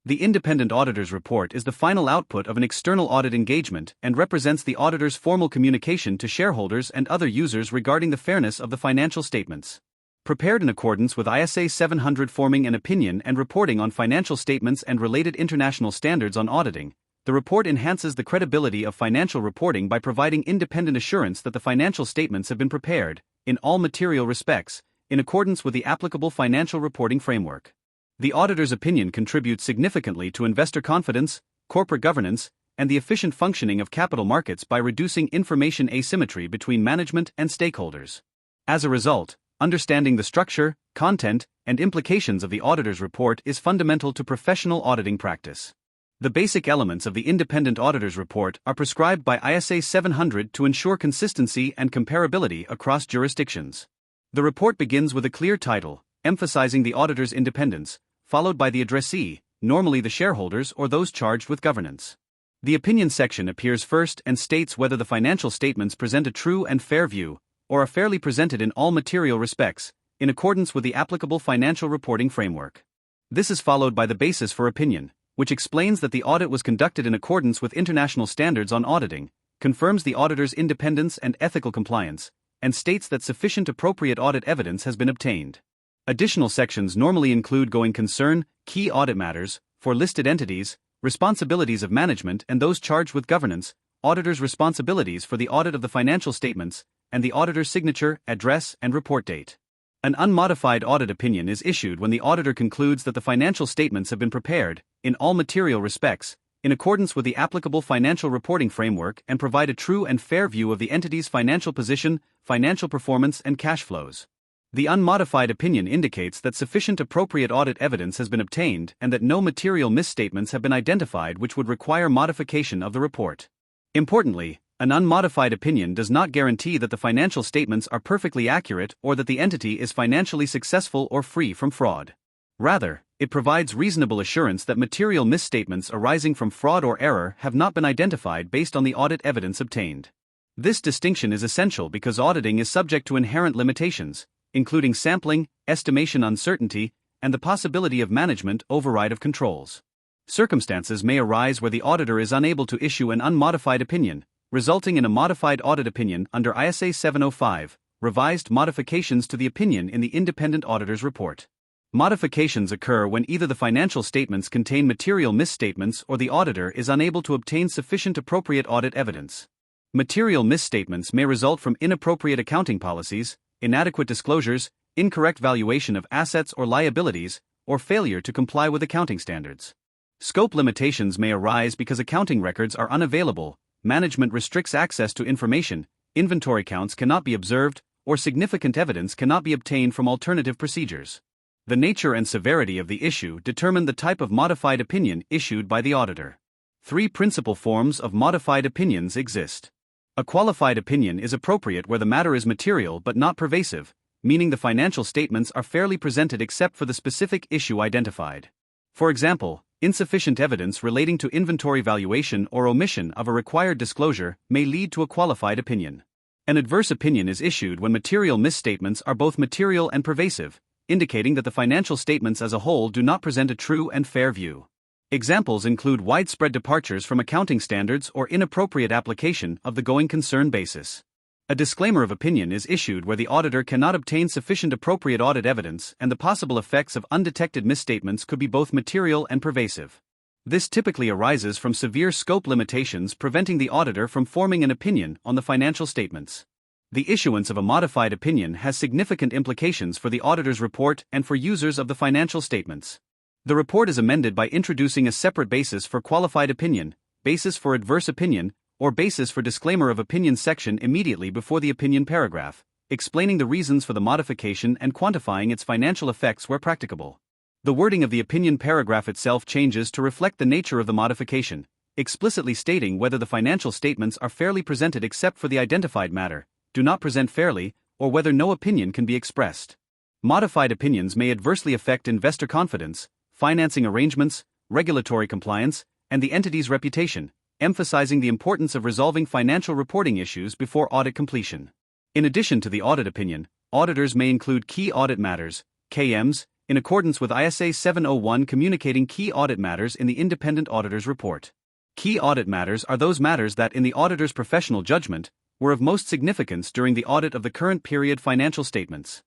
The independent auditor's report is the final output of an external audit engagement and represents the auditor's formal communication to shareholders and other users regarding the fairness of the financial statements. Prepared in accordance with ISA 700, forming an opinion and reporting on financial statements and related international standards on auditing, the report enhances the credibility of financial reporting by providing independent assurance that the financial statements have been prepared, in all material respects, in accordance with the applicable financial reporting framework. The auditor's opinion contributes significantly to investor confidence, corporate governance, and the efficient functioning of capital markets by reducing information asymmetry between management and stakeholders. As a result, understanding the structure, content, and implications of the auditor's report is fundamental to professional auditing practice. The basic elements of the independent auditor's report are prescribed by ISA 700 to ensure consistency and comparability across jurisdictions. The report begins with a clear title, emphasizing the auditor's independence, followed by the addressee, normally the shareholders or those charged with governance. The opinion section appears first and states whether the financial statements present a true and fair view, or are fairly presented in all material respects, in accordance with the applicable financial reporting framework. This is followed by the basis for opinion, which explains that the audit was conducted in accordance with international standards on auditing, confirms the auditor's independence and ethical compliance, and states that sufficient appropriate audit evidence has been obtained. Additional sections normally include going concern, key audit matters, for listed entities, responsibilities of management and those charged with governance, auditor's responsibilities for the audit of the financial statements, and the auditor's signature, address, and report date. An unmodified audit opinion is issued when the auditor concludes that the financial statements have been prepared, in all material respects, in accordance with the applicable financial reporting framework and provide a true and fair view of the entity's financial position, financial performance, and cash flows. The unmodified opinion indicates that sufficient appropriate audit evidence has been obtained and that no material misstatements have been identified which would require modification of the report. Importantly, an unmodified opinion does not guarantee that the financial statements are perfectly accurate or that the entity is financially successful or free from fraud. Rather, it provides reasonable assurance that material misstatements arising from fraud or error have not been identified based on the audit evidence obtained. This distinction is essential because auditing is subject to inherent limitations, including sampling, estimation uncertainty, and the possibility of management override of controls. Circumstances may arise where the auditor is unable to issue an unmodified opinion, resulting in a modified audit opinion under ISA 705, revised modifications to the opinion in the independent auditor's report. Modifications occur when either the financial statements contain material misstatements or the auditor is unable to obtain sufficient appropriate audit evidence. Material misstatements may result from inappropriate accounting policies, inadequate disclosures, incorrect valuation of assets or liabilities, or failure to comply with accounting standards. Scope limitations may arise because accounting records are unavailable, management restricts access to information, inventory counts cannot be observed, or significant evidence cannot be obtained from alternative procedures. The nature and severity of the issue determine the type of modified opinion issued by the auditor. Three principal forms of modified opinions exist. A qualified opinion is appropriate where the matter is material but not pervasive, meaning the financial statements are fairly presented except for the specific issue identified. For example, insufficient evidence relating to inventory valuation or omission of a required disclosure may lead to a qualified opinion. An adverse opinion is issued when material misstatements are both material and pervasive, indicating that the financial statements as a whole do not present a true and fair view. Examples include widespread departures from accounting standards or inappropriate application of the going concern basis. A disclaimer of opinion is issued where the auditor cannot obtain sufficient appropriate audit evidence and the possible effects of undetected misstatements could be both material and pervasive. This typically arises from severe scope limitations preventing the auditor from forming an opinion on the financial statements. The issuance of a modified opinion has significant implications for the auditor's report and for users of the financial statements. The report is amended by introducing a separate basis for qualified opinion, basis for adverse opinion, or basis for disclaimer of opinion section immediately before the opinion paragraph, explaining the reasons for the modification and quantifying its financial effects where practicable. The wording of the opinion paragraph itself changes to reflect the nature of the modification, explicitly stating whether the financial statements are fairly presented except for the identified matter, do not present fairly, or whether no opinion can be expressed. Modified opinions may adversely affect investor confidence, financing arrangements, regulatory compliance, and the entity's reputation, emphasizing the importance of resolving financial reporting issues before audit completion. In addition to the audit opinion, auditors may include key audit matters, KMs, in accordance with ISA 701, communicating key audit matters in the independent auditor's report. Key audit matters are those matters that, in the auditor's professional judgment, were of most significance during the audit of the current period financial statements.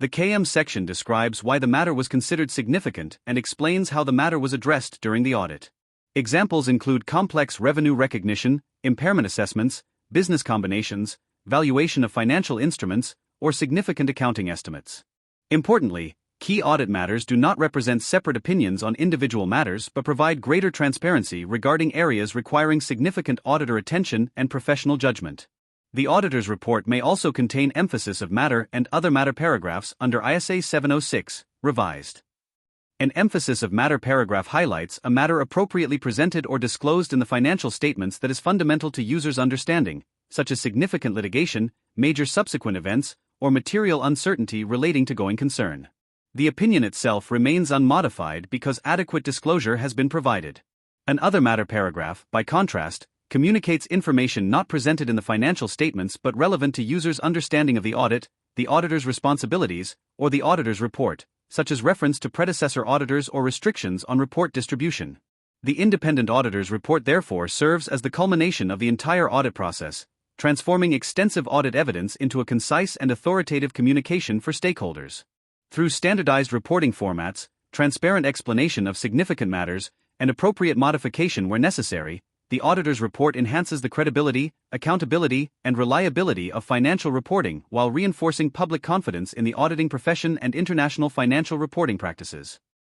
The KM section describes why the matter was considered significant and explains how the matter was addressed during the audit. Examples include complex revenue recognition, impairment assessments, business combinations, valuation of financial instruments, or significant accounting estimates. Importantly, key audit matters do not represent separate opinions on individual matters but provide greater transparency regarding areas requiring significant auditor attention and professional judgment. The auditor's report may also contain emphasis of matter and other matter paragraphs under ISA 706, revised. An emphasis of matter paragraph highlights a matter appropriately presented or disclosed in the financial statements that is fundamental to users' understanding, such as significant litigation, major subsequent events, or material uncertainty relating to going concern. The opinion itself remains unmodified because adequate disclosure has been provided. An other matter paragraph, by contrast, communicates information not presented in the financial statements but relevant to users' understanding of the audit, the auditor's responsibilities, or the auditor's report, such as reference to predecessor auditors or restrictions on report distribution. The independent auditor's report therefore serves as the culmination of the entire audit process, transforming extensive audit evidence into a concise and authoritative communication for stakeholders. Through standardized reporting formats, transparent explanation of significant matters, and appropriate modification where necessary, the auditor's report enhances the credibility, accountability, and reliability of financial reporting while reinforcing public confidence in the auditing profession and international financial reporting practices.